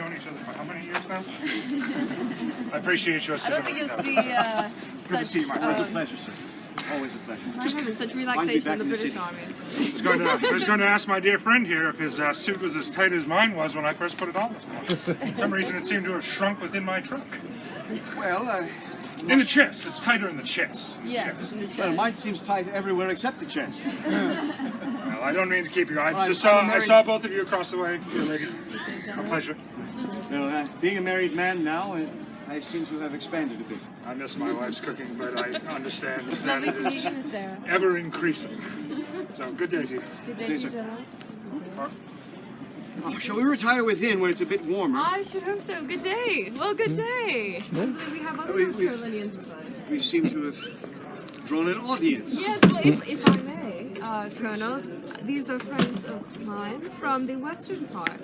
known each other for how many years now? I appreciate your I don't think you'll see Good to see you, such. Mark. Always a pleasure, sir. Always a pleasure. Such relaxation in the in the British city. Army. I was going to ask my dear friend here if his suit was as tight as mine was when I first put it on this morning. For some reason it seemed to have shrunk within my trunk. Well, In the chest. It's tighter in the chest. Yes. well, mine seems tight everywhere except the chest. Well, I don't mean to keep you. I I'm just a saw I married- saw both of you across the way. Dear lady. A pleasure. Well, being a married man now, I seem to have expanded a bit. I miss my wife's cooking, but I understand that Lovely it to meet is you, Miss Sarah. ever increasing. So good day to you. Good day to you, sir. gentlemen. Oh, shall we retire within when it's a bit warmer? I should hope so. Good day. Well, good day. Hopefully we have other North we've- Carolinians inside. We seem to have drawn an audience. Yes, well, if I may, Colonel, these are friends of mine from the western part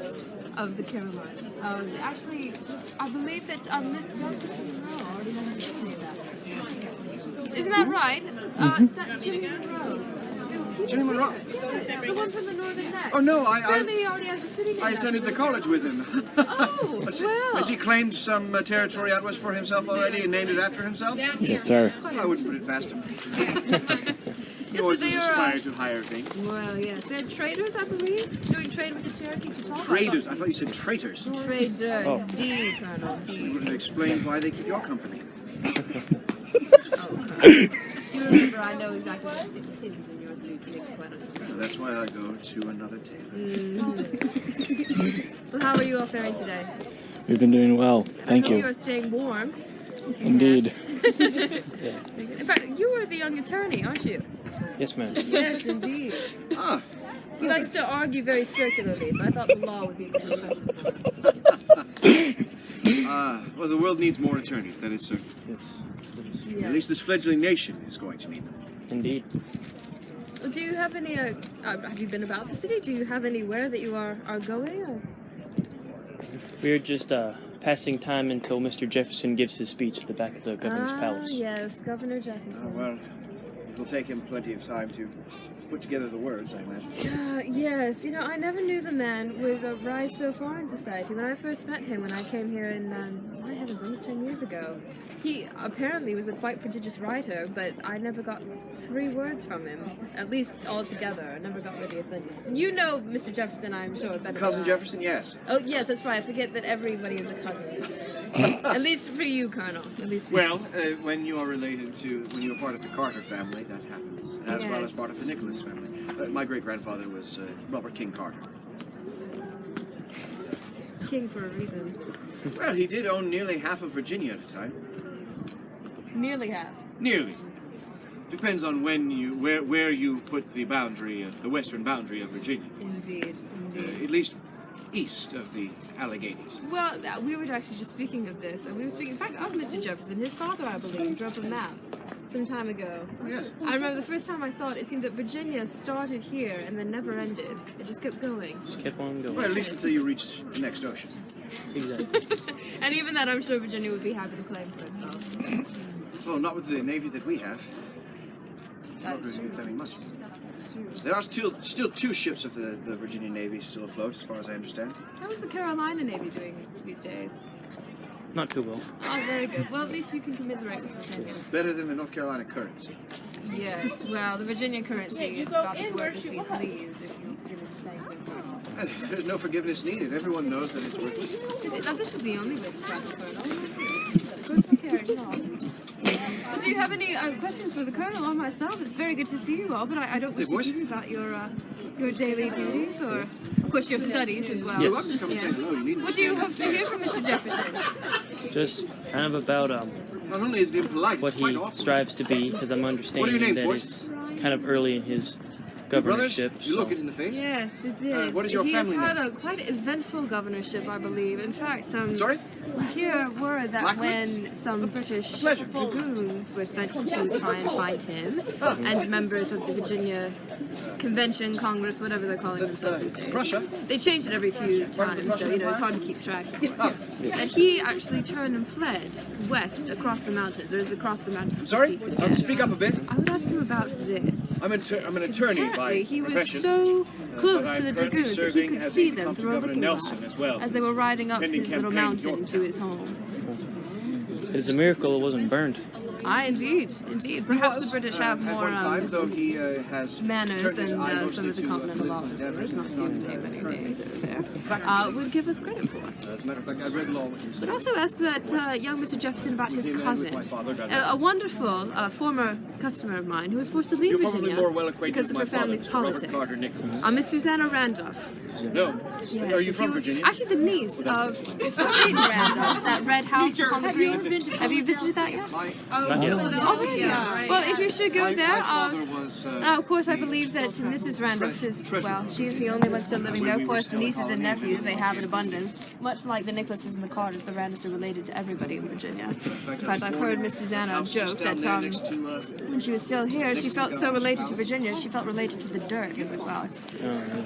of the Carolinas. Actually, I believe that young Mr. Monroe already has a city named after him. Isn't that right? That Jimmy Monroe. Jimmy Monroe? Yeah, the one from the northern neck. Oh, no, Apparently he already has a city named I attended after the him. college with him. Oh, well. Has he claimed some territory out west for himself already and named it after himself? Yes, sir. I wouldn't put it past him. He Yes, always but they has are, aspired to higher things. Well, yes. They're traders, I believe. Doing trade with the Cherokee Catawba. Traders? I thought you said traitors. Traders. Oh. D, Colonel. You D. would have explained why they keep your company. You remember, I know exactly what sticky things in your suit to make it quite So that's why I go to another tailor. Well, how are you all faring today? We've been doing well. Thank I hope you. you are staying warm. if you Indeed. can. In fact, you are the young attorney, aren't you? Yes, ma'am. Yes, indeed. Ah, He likes to argue very circularly, so I thought the law would be a good effect. well, the world needs more attorneys, that is certain. Yes. At least this fledgling nation is going to need them. Indeed. Do you have any, have you been about the city? Do you have anywhere that you are going? Or? We're just passing time until Mr. Jefferson gives his speech at the back of the governor's palace. Yes, Governor Jefferson. Well, it'll take him plenty of time to put together the words, I imagine. Yes, you know, I never knew the man would rise so far in society. When I first met him, when I came here in, my heavens, almost 10 years ago, he apparently was a quite prodigious writer, but I never got 3 words from him, at least altogether. I never got really a sentence. You know Mr. Jefferson, I'm sure, better Cousin than I. Jefferson, yes. Oh, yes, that's right. I forget that everybody is a cousin. At least for you, Colonel. At least for Well, when you are related to, when you are part of the Carter family, that happens, as well as Yes. part of the Nicholas family. My great-grandfather was Robert King Carter. you. King for a reason. Well, he did own nearly half of Virginia at a time. Nearly half. Nearly. Depends on when you, where you put the boundary, the western boundary of Virginia. Indeed, indeed. At least east of the Alleghenies. Well, we were actually just speaking of this, and we were speaking, in fact, of Mr. Jefferson. His father, I believe, drew up a map some time ago. Oh, yes. I remember the first time I saw it, it seemed that Virginia started here and then never ended. It just kept going. Just kept on going. Well, at least until you reach the next ocean. Exactly. And even that, I'm sure Virginia would be happy to claim for itself. Well, not with the navy that we have. Not That's really true. claiming much. There are still 2 ships of the Virginia Navy still afloat, as far as I understand. How is the Carolina Navy doing these days? Not too well. Oh, very good. Well, at least you can commiserate with Virginians. Better than the North Carolina currency. Yes, well, the Virginia currency is about as worth as these leaves, if you forgive me for saying so. There's no forgiveness needed. Everyone knows that it's worthless. Now, this is the only way to track the Colonel. Good carriage on. Well, do you have any questions for the Colonel or myself? It's very good to see you all, but I don't wish to voice? hear about your daily duties or, of course, your studies as well. Yes. You're welcome to come and say hello. You needn't What do you stand hope and to stare. hear from Mr. Jefferson? Just kind of about Not only is it impolite, what it's quite he awkward. strives to be, because I'm understanding names, that boys? it's kind of early in his Brothers, governorship. you look so- it in the face. Yes, it is. what is your he family has had name? a quite eventful governorship, I believe. In fact, Sorry? we hear word that Blacklegs? when some British pleasure. dragoons were sent to try and fight him, and members of the Virginia Convention, Congress, whatever they're calling themselves these days. Prussia? They change it every few times, so it's hard to keep track. And he actually turned and fled west across the mountains, or is it across the mountains? Sorry? Yeah. Speak up a bit. I would ask him about this. I'm an attorney by Apparently, he was profession. so close but to the I'm currently dragoons that he serving could as see aide de them camp to through a Governor looking Nelson glass as well, as they were riding up pending his little campaign mountain to Yorktown. his home. It's a miracle it wasn't burned. Aye, indeed, indeed. Perhaps the British have at more one time, though he has manners turned his than eye some mostly of the to, continental officers, not to name any names over there, would give us credit for. As a matter of fact, I read law when he was But also ask that young Mr. Jefferson about his Came in with cousin, my father, God a wonderful former customer of mine who was forced to leave You're probably Virginia more well acquainted because with of my her family's father, Mr. Robert politics. Carter Nichols. Miss Susanna Randolph. No. Yes, Are you if from Virginia? Actually, the niece of Peyton Randolph, that red house on the green. Have you visited that yet? Not yet. Oh, yeah. Well, if you should go there, My father was. now, of course, I believe that Mrs. Randolph is, well, she's the only one still living there. Of course, the nieces and nephews, they have in abundance. Much like the Nicholases and the Carters, the Randolphs are related to everybody in Virginia. In fact, I've heard Miss Susanna joke that when she was still here, she felt so related to Virginia, she felt related to the dirt as well.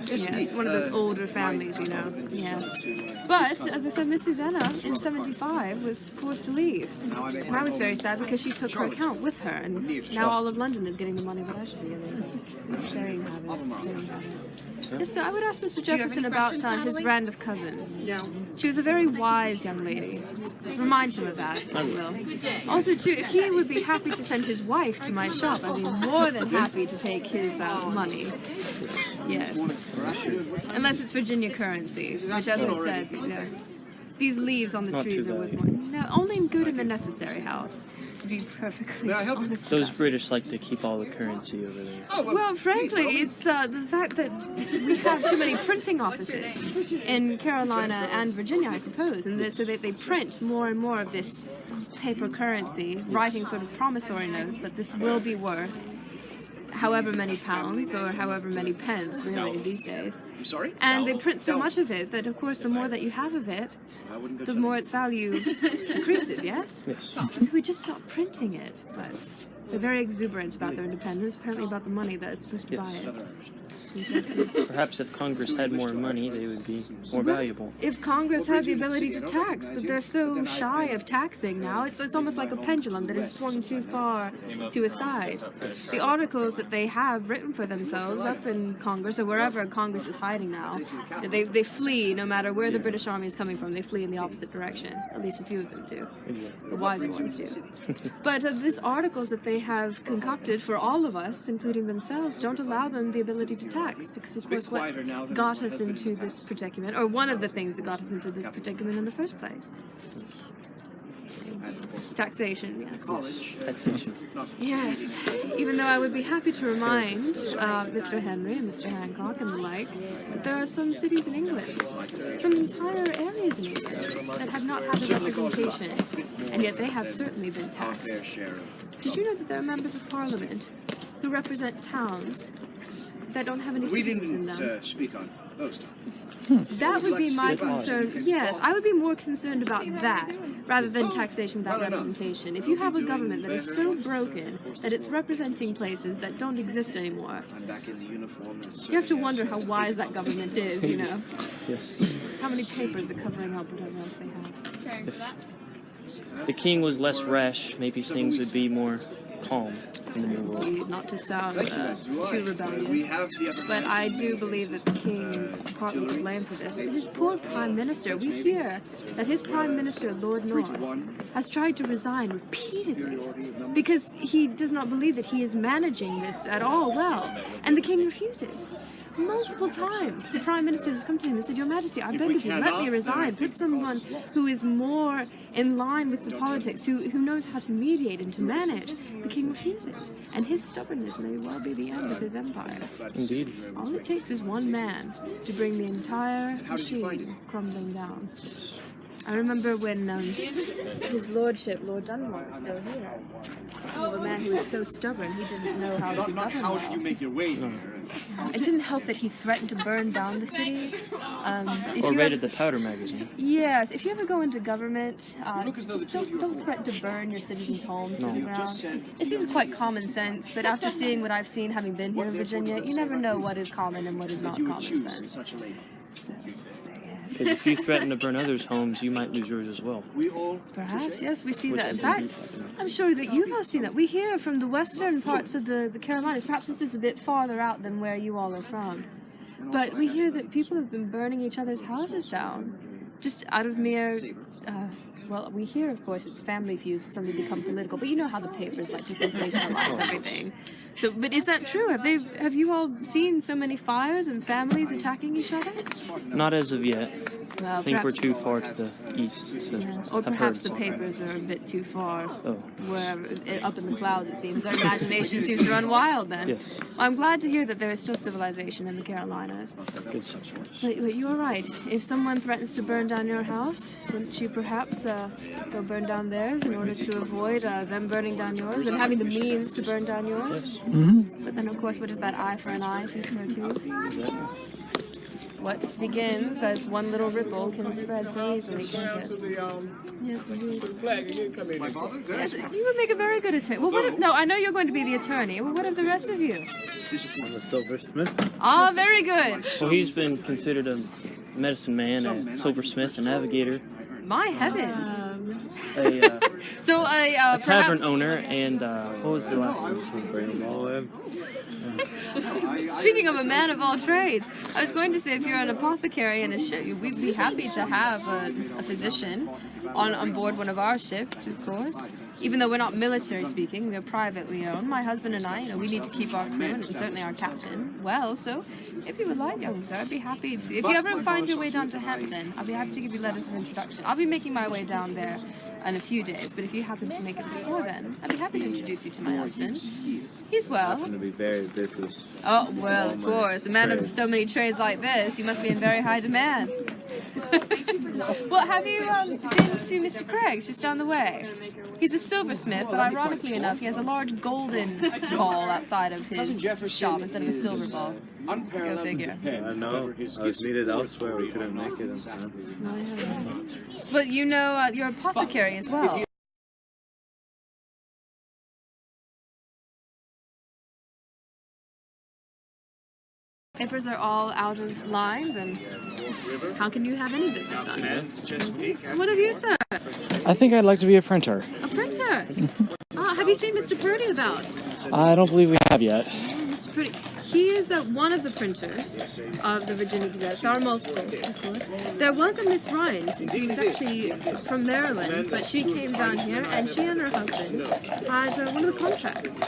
Yes, one of those older families, you know. Yes. But, as I said, Miss Susanna, in 75, was forced to leave. And I was very sad because she took her account with her, and now all of London is getting the money that I should be getting. Sharing habit. Yes, so I would ask Mr. Jefferson about his band of cousins. She was a very wise young lady. Remind him of that, I will. Also, too, if he would be happy to send his wife to my shop, I'd be more than happy to take his money. Yes. Unless it's Virginia currency, which, as I said, you know, these leaves on the Not trees too are worth bad. more. No, only good in the necessary house, to be perfectly honest. Those British like to keep all the currency over there. Well, frankly, it's the fact that we have too many printing offices in Carolina and Virginia, I suppose, and so they print more and more of this paper currency, writing sort of promissory notes that this will be worth however many pounds or however many pence, really, these days. I'm sorry? And they print so much of it that, of course, the more that you have of it, the more its value decreases, yes? If we just stop printing it, but they're very exuberant about their independence, apparently about the money that is supposed to buy it. Perhaps if Congress had more money, they would be more valuable. If Congress had the ability to tax, but they're so shy of taxing now, it's almost like a pendulum that has swung too far to a side. The articles that they have written for themselves up in Congress, or wherever Congress is hiding now, they flee no matter where the British Army is coming from. They flee in the opposite direction. At least a few of them do. The wiser ones do. But these articles that they have concocted for all of us, including themselves, don't allow them the ability to tax. Because, of course, what got us into this predicament, or one of the things that got us into this predicament in the first place. Taxation, yes. Taxation. Yes, even though I would be happy to remind Mr. Henry and Mr. Hancock and the like that there are some cities in England, some entire areas in England that have not had a representation, and yet they have certainly been taxed. Did you know that there are members of Parliament who represent towns that don't have any We citizens in them? didn't speak on those times. That would be my concern. Yes, I would be more concerned about that rather than taxation without representation. If you have a government that is so broken that it's representing places that don't exist anymore, I'm back in the uniform. you have to wonder how wise that government is, you know. Yes. How many papers are covering up whatever else they have. If the king was less rash, maybe things would be more calm in the New World. Not to sound too rebellious, but I do believe that the king is partly to blame for this. His poor prime minister, we hear that his prime minister, Lord North, has tried to resign repeatedly because he does not believe that he is managing this at all well, and the king refuses. Multiple times, the Prime Minister has come to him and said, "Your Majesty, I beg of you, let me resign. Put someone who is more in line with the politics, who knows how to mediate and to manage." The king refuses, and his stubbornness may well be the end of his empire. Indeed. All it takes is one man to bring the entire machine crumbling down. I remember when his lordship, Lord Dunmore, was still here. The man who was so stubborn, he didn't know how to govern How did you well. make your way here? It didn't help that he threatened to burn down the city. If Or you raided the powder magazine. Yes, if you ever go into government, Look as though the just two of you are don't threaten to burn your citizens' homes to the You've just ground. said It seems quite common sense, but after seeing what I've seen, having been here in Virginia, you never know what is common and what is not you would common choose sense. such a lady. Because if you threaten to burn others' homes, you might lose yours as well. We all Perhaps, yes, we see Which that. In is fact, indeed- I'm sure that you've all seen that. We hear from the western parts of the Carolinas, perhaps this is a bit farther out than where you all are from, But we hear that people have been burning each other's houses down, just out of mere. Well, we hear, of course, it's family feuds, something become political, but you know how the papers like to sensationalize everything. So, but is that true? Have you all seen so many fires and families attacking each other? Not as of yet. Well, I think we're perhaps- too far to the east. To Or have perhaps heard. the papers are a bit too far. Oh. Wherever, up in the clouds, it seems. Our imagination seems to run wild then. Yes. Well, I'm glad to hear that there is still civilization in the Carolinas. Good. But you are right. If someone threatens to burn down your house, wouldn't you perhaps go burn down theirs in order to avoid them burning down yours and having the means to burn down yours? But then, of course, what is that eye for an eye, tooth for a tooth? What begins as one little ripple can spread so easily, can't it? Yes, indeed. Yes, you would make a very good attorney. Well, no, I know you're going to be the attorney. Well, what of the rest of you? I'm a silversmith. Ah, very good. Well, he's been considered a medicine man, a silversmith, a navigator, My heavens. a So, tavern perhaps, owner, and what was the last one? Bring them all in. speaking of a man of all trades, I was going to say if you're an apothecary in a ship, we'd be happy to have a physician on board one of our ships, of course. Even though we're not military speaking, we're privately owned. My husband and I, we need to keep our crew and certainly our captain well. So, if you would like, young sir, I'd be happy to. If you ever find your way down to Hampton, I'll be happy to give you letters of introduction. I'll be making my way down there in a few days, but if you happen to make it before then, I'd be happy to introduce you to my husband. He's well. I'm gonna be very busy. Oh, well, of course. A man of so many trades like this, you must be in very high demand. Well, have you been to Mr. Craig's just down the way? He's a silversmith, but ironically enough, he has a large golden ball outside of his shop instead of a silver ball. Go figure. I know. I was needed elsewhere. We couldn't make it in time. But you know, you're an apothecary as well. Papers are all out of line, and how can you have any business done? What of you, sir? I think I'd like to be a printer. A printer? Have you seen Mr. Purdy about? I don't believe we have yet. Mr. Purdy. He is one of the printers of the Virginia Gazette. There are multiple, of course. There was a Miss Rhines, who was actually from Maryland, but she came down here, and she and her husband had one of the contracts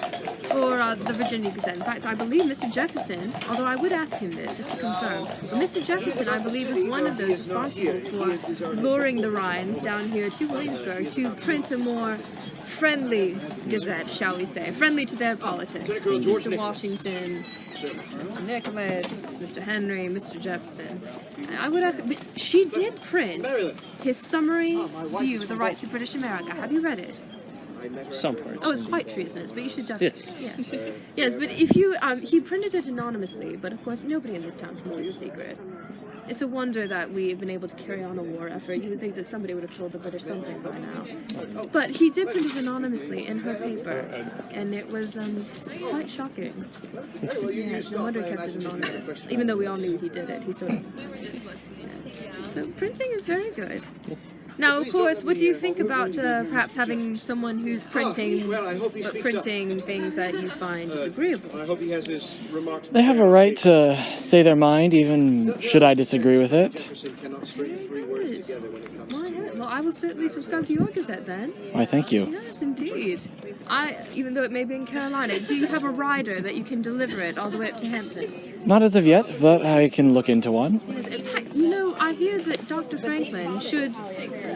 for the Virginia Gazette. In fact, I believe Mr. Jefferson, although I would ask him this just to confirm, but Mr. Jefferson, I believe, is one of those responsible for luring the Rhines down here to Williamsburg to print a more friendly Gazette, shall we say, friendly to their politics. Mr. Washington, Mr. Nicholas, Mr. Henry, Mr. Jefferson. And I would ask, but she did print his summary view of the rights of British America. Have you read it? Some parts. Oh, it's quite treasonous, but you should definitely. Yes. Yes, but if you, he printed it anonymously, but of course nobody in this town can keep a secret. It's a wonder that we've been able to carry on a war effort. You would think that somebody would have told the British something by now. But he did print it anonymously in her paper, and it was quite shocking. Yes, no wonder he kept it anonymous. Even though we all knew he did it, he sort of... Yeah. So printing is very good. Now, of course, what do you think about perhaps having someone who's printing, but printing things that you find disagreeable? I hope he has his remarks. They have a right to say their mind, even should I disagree with it. Jefferson cannot string three words together when it comes to Well, I will certainly subscribe to your Gazette then. Why, thank you. Yes, indeed. Even though it may be in Carolina, do you have a rider that you can deliver it all the way up to Hampton? Not as of yet, but I can look into one. Yes, in fact, I hear that Dr. Franklin, should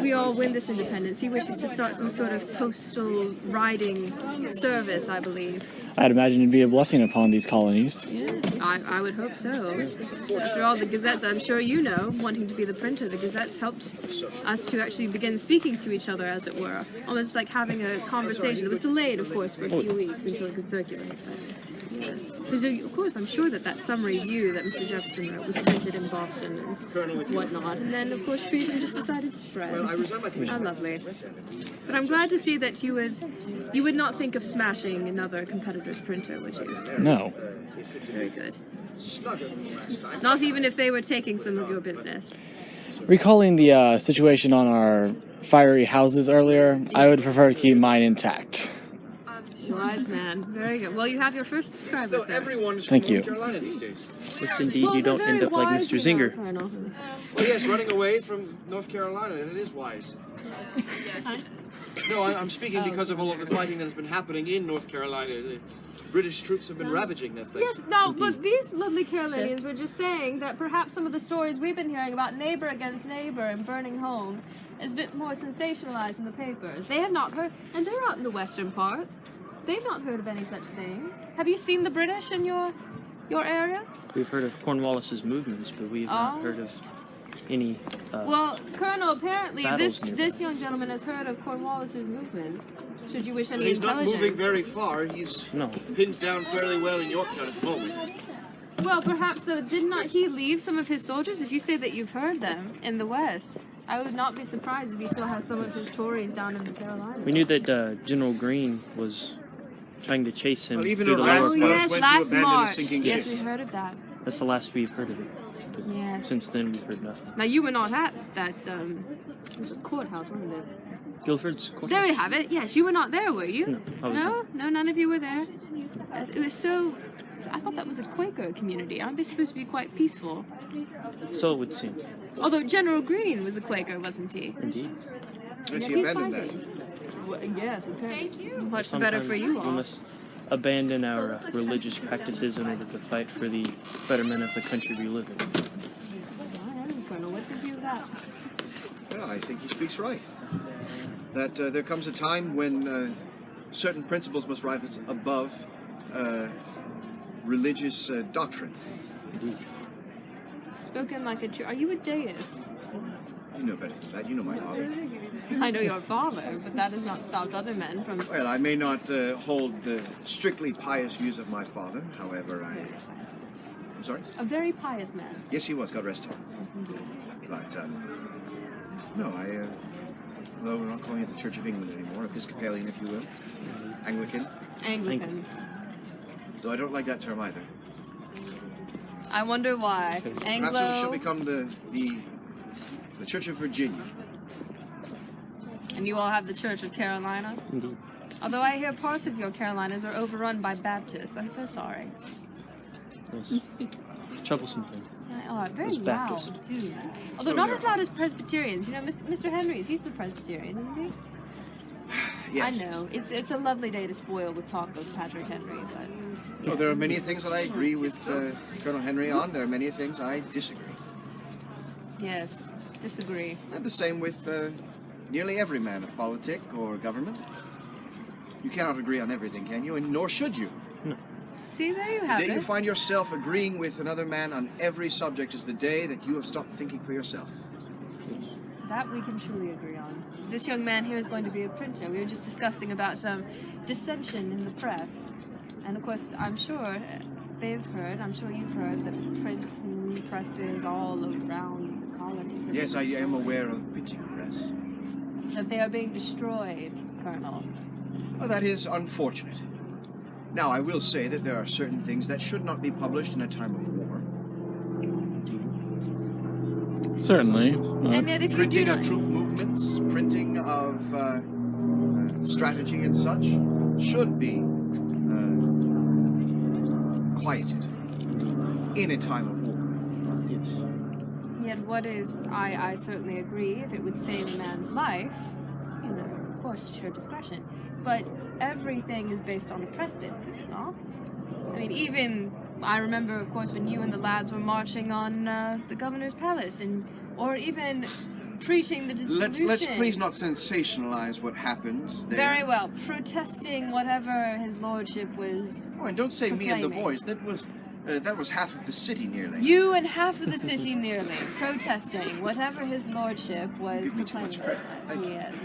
we all win this independence, he wishes to start some sort of postal riding service, I believe. I'd imagine it'd be a blessing upon these colonies. Yeah, I would hope so. After all, the Gazettes, I'm sure you know, wanting to be the printer, the Gazettes helped us to actually begin speaking to each other, as it were. Almost like having a conversation. It was delayed, of course, for a few weeks until it could circulate. But yes. Because, of course, I'm sure that summary view that Mr. Jefferson wrote was printed in Boston and whatnot. And then, of course, treason just decided to spread. How lovely. But I'm glad to see that you would not think of smashing another competitor's printer, would you? No. Very good. Not even if they were taking some of your business. Recalling the situation on our fiery houses earlier, I would prefer to keep mine intact. Wise man. Very good. Well, you have your first subscriber, So sir. everyone's from Thank you. North Carolina these days. Yes, indeed, Well, you they're don't very end up like wise, Mr. you know, Zinger. Colonel. Well, yes, running away from North Carolina, then it is wise. No, I'm speaking because of all of the fighting that has been happening in North Carolina. The British troops have been ravaging that place. Yes, no, but these lovely Carolinians were just saying that perhaps some of the stories we've been hearing about neighbor against neighbor and burning homes is a bit more sensationalized in the papers. They have not heard, and they're out in the western parts. They've not heard of any such things. Have you seen the British in your area? We've heard of Cornwallis's movements, but we have not Oh. heard of any. Well, Colonel, apparently battles this nearby. young gentleman has heard of Cornwallis's movements. Should you wish any He's not intelligence? moving very far. He's No. pinned down fairly well in Yorktown at the moment. Well, perhaps though, did not he leave some of his soldiers? If you say that you've heard them in the West, I would not be surprised if he still has some of his Tories down in the Carolinas. We knew that General Greene was trying to chase him Well, even through the our lower last Oh March yes, went to last abandon a March. sinking Yes, ship. we heard of that. That's the last we've heard of it. But Yes. since then, we've heard nothing. Now you were not at that it was a courthouse, wasn't it? Guilford's court? There you have it. Yes, you were not there, were you? No, I was not. No, none of you were there. It was so. I thought that was a Quaker community. Aren't they supposed to be quite peaceful? So it would seem. Although General Greene was a Quaker, wasn't he? Indeed. Yes, Yeah, he he's abandoned that. fighting. Well, yes, apparently. Thank you. Much Sometimes better for you we all. must abandon our religious practices in order to fight for the betterment of the country we live in. Colonel, what think you of that? Well, I think he speaks right. That there comes a time when certain principles must rise above religious doctrine. Indeed. Spoken like a true. Are you a deist? You know better than that. You know my father. I know your father, but that has not stopped other men from. Well, I may not hold the strictly pious views of my father. However, I'm sorry? A very pious man. Yes, he was. God rest him. Yes, indeed. But, no, although we're not calling it the Church of England anymore, Episcopalian, if you will, Anglican, Anglican. though I don't like that term either. I wonder why. Perhaps it Anglo. should become the Church of Virginia. And you all have the Church of Carolina. Indeed. Although I hear parts of your Carolinas are overrun by Baptists. I'm so sorry. Yes. Troublesome thing. Oh, very Those Baptists. loud, too. Although Oh, not they're as loud as Presbyterians. You know, Mr. Henry's, he's the Presbyterian, isn't he? Yes. I know. It's a lovely day to spoil with talk of Patrick Henry, but... Oh, there are many things that I agree with Colonel Henry on. There are many things I disagree. Yes, disagree. And the same with nearly every man of politic or government. You cannot agree on everything, can you? And nor should you. See, there you The have day you it. find yourself agreeing with another man on every subject is the day that you have stopped thinking for yourself. That we can truly agree on. This young man here is going to be a printer. We were just discussing about dissension in the press. And of course, I'm sure they've heard, I'm sure you've heard, that prints and presses all around the colonies. Yes, I am aware of printing press. That they are being destroyed, Colonel. Well, that is unfortunate. Now, I will say that there are certain things that should not be published in a time of war. Certainly. And yet if you do Printing not... of troop movements, printing of strategy and such should be quieted in a time of war. Yes. Yet what is... I certainly agree, if it would save a man's life, you know, of course, it's your discretion. But everything is based on precedence, is it not? I mean, even... I remember, of course, when you and the lads were marching on the governor's palace, or even preaching the dissolution. Let's please not sensationalize what happened there. Very well. Protesting whatever his lordship was. Oh, and don't say me and the proclaiming. boys. That was half of the city nearly. You and half of the city nearly protesting whatever his lordship was Give me too much proclaiming. credit. Thank you. Yes,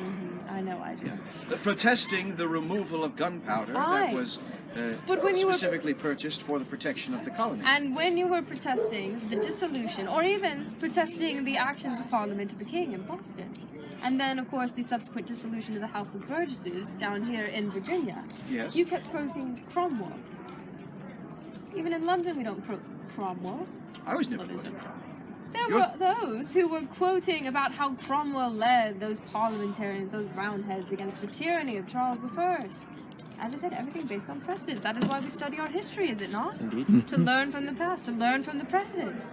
I know I do. Protesting the removal of gunpowder Aye. that was But when you were- specifically purchased for the protection of the colony. And when you were protesting the dissolution, or even protesting the actions of Parliament of the King in Boston, and then, of course, the subsequent dissolution of the House of Burgesses down here in Virginia, Yes. you kept quoting Cromwell. Even in London, we don't quote Cromwell. I was never What is it? quoting Cromwell. There You're- were those who were quoting about how Cromwell led those parliamentarians, those roundheads, against the tyranny of Charles I. as I said, everything based on precedents. That is why we study our history, is it not? Indeed. To learn from the past, to learn from the precedents.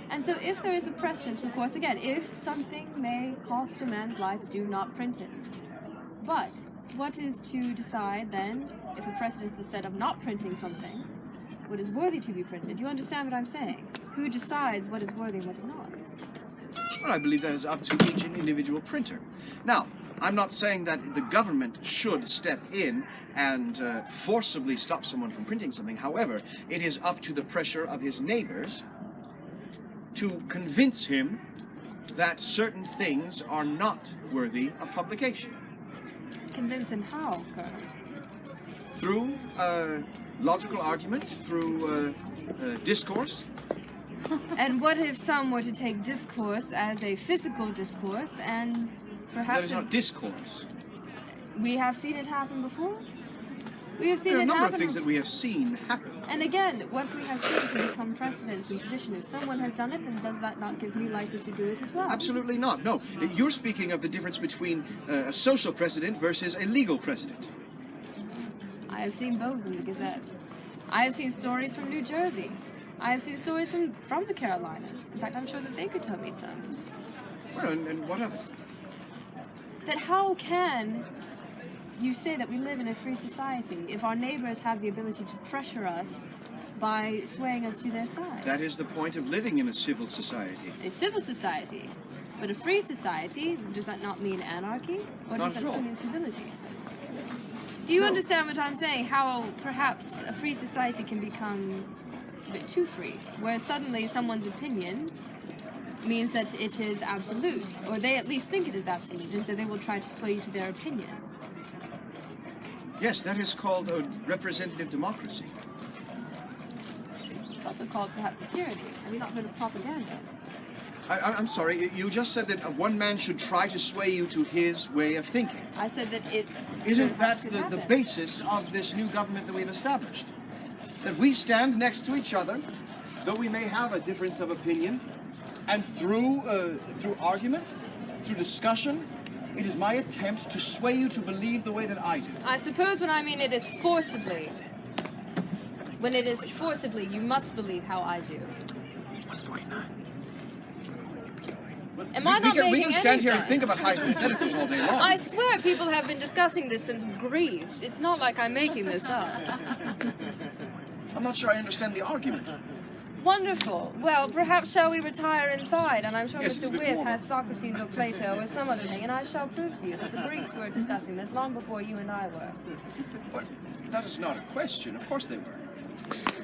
And so if there is a precedence, of course, again, if something may cost a man's life, do not print it. But what is to decide then, if a precedence is set of not printing something, what is worthy to be printed? Do you understand what I'm saying? Who decides what is worthy and what is not? Well, I believe that is up to each individual printer. Now, I'm not saying that the government should step in and forcibly stop someone from printing something. However, it is up to the pressure of his neighbors to convince him that certain things are not worthy of publication. Convince him how, Colonel? Through logical argument, through discourse. And what if some were to take discourse as a physical discourse and perhaps... That is not discourse. We have seen it happen before? We have seen There are a it number happen of things that we have seen happen. And again, what we have seen can become precedents and tradition. If someone has done it, then does that not give me license to do it as well? Absolutely not. No. You're speaking of the difference between a social precedent versus a legal precedent. I have seen both in the Gazette. I have seen stories from New Jersey. I have seen stories from the Carolinas. In fact, I'm sure that they could tell me some. Well, and what of it? That how can you say that we live in a free society if our neighbors have the ability to pressure us by swaying us to their side? That is the point of living in a civil society. A civil society. But a free society, does that not mean anarchy? Or Not does that at still all. mean civility? Do you No. understand what I'm saying? How perhaps a free society can become a bit too free, where suddenly someone's opinion means that it is absolute, or they at least think it is absolute, and so they will try to sway you to their opinion. Yes, that is called a representative democracy. It's also called perhaps a tyranny. Have you not heard of propaganda? I'm sorry, you just said that one man should try to sway you to his way of thinking. I said that it... Isn't that could the happen. basis of this new government that we've established? That we stand next to each other, though we may have a difference of opinion, and through argument, through discussion, it is my attempt to sway you to believe the way that I do. I suppose when I mean it is forcibly. When it is forcibly, you must believe how I do. Am I not we making can stand any here and sense? think about hypotheticals all day long. I swear people have been discussing this since Greece. It's not like I'm making this up. I'm not sure I understand the argument. Wonderful. Well, perhaps shall we retire inside? And I'm sure Yes, it's a Mr. bit Wythe warmer. has Socrates or Plato or some other thing, and I shall prove to you that the Greeks were discussing this long before you and I were. But that is not a question. Of course they were.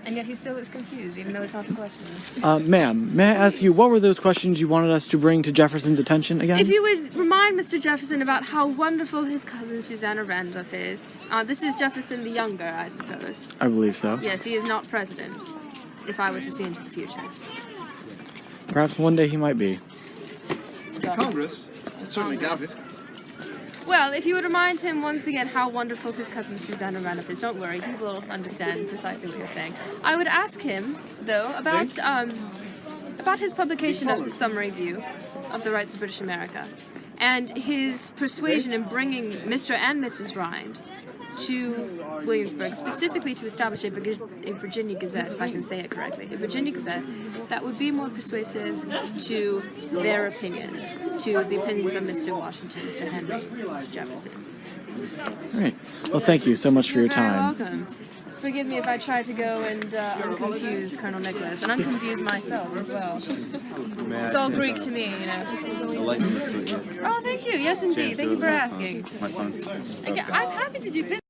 And yet he still looks confused, even though it's not a question. Ma'am, may I ask you, what were those questions you wanted us to bring to Jefferson's attention again? If you would remind Mr. Jefferson about how wonderful his cousin Susanna Randolph is. This is Jefferson the Younger, I suppose. I believe so. Yes, he is not president, if I were to see into the future. Perhaps one day he might be. Congress? I certainly doubt it. Well, if you would remind him once again how wonderful his cousin Susanna Randolph is, don't worry, he will understand precisely what you're saying. I would ask him, though, about his publication of the summary view of the rights of British America, and his persuasion in bringing Mr. and Mrs. Rind to Williamsburg, specifically to establish a Virginia Gazette, if I can say it correctly, a Virginia Gazette that would be more persuasive to their opinions, to the opinions of Mr. Washington, Mr. Henry, Mr. Jefferson. All right. Well, thank you so much for your You're very time. welcome. Forgive me if I try to go and unconfuse Colonel Nicholas, and I'm confused myself as well. It's all Greek to me, you know. I like this. Oh, thank you. Yes, indeed. Thank you for asking. My son's Again, I'm happy to do business.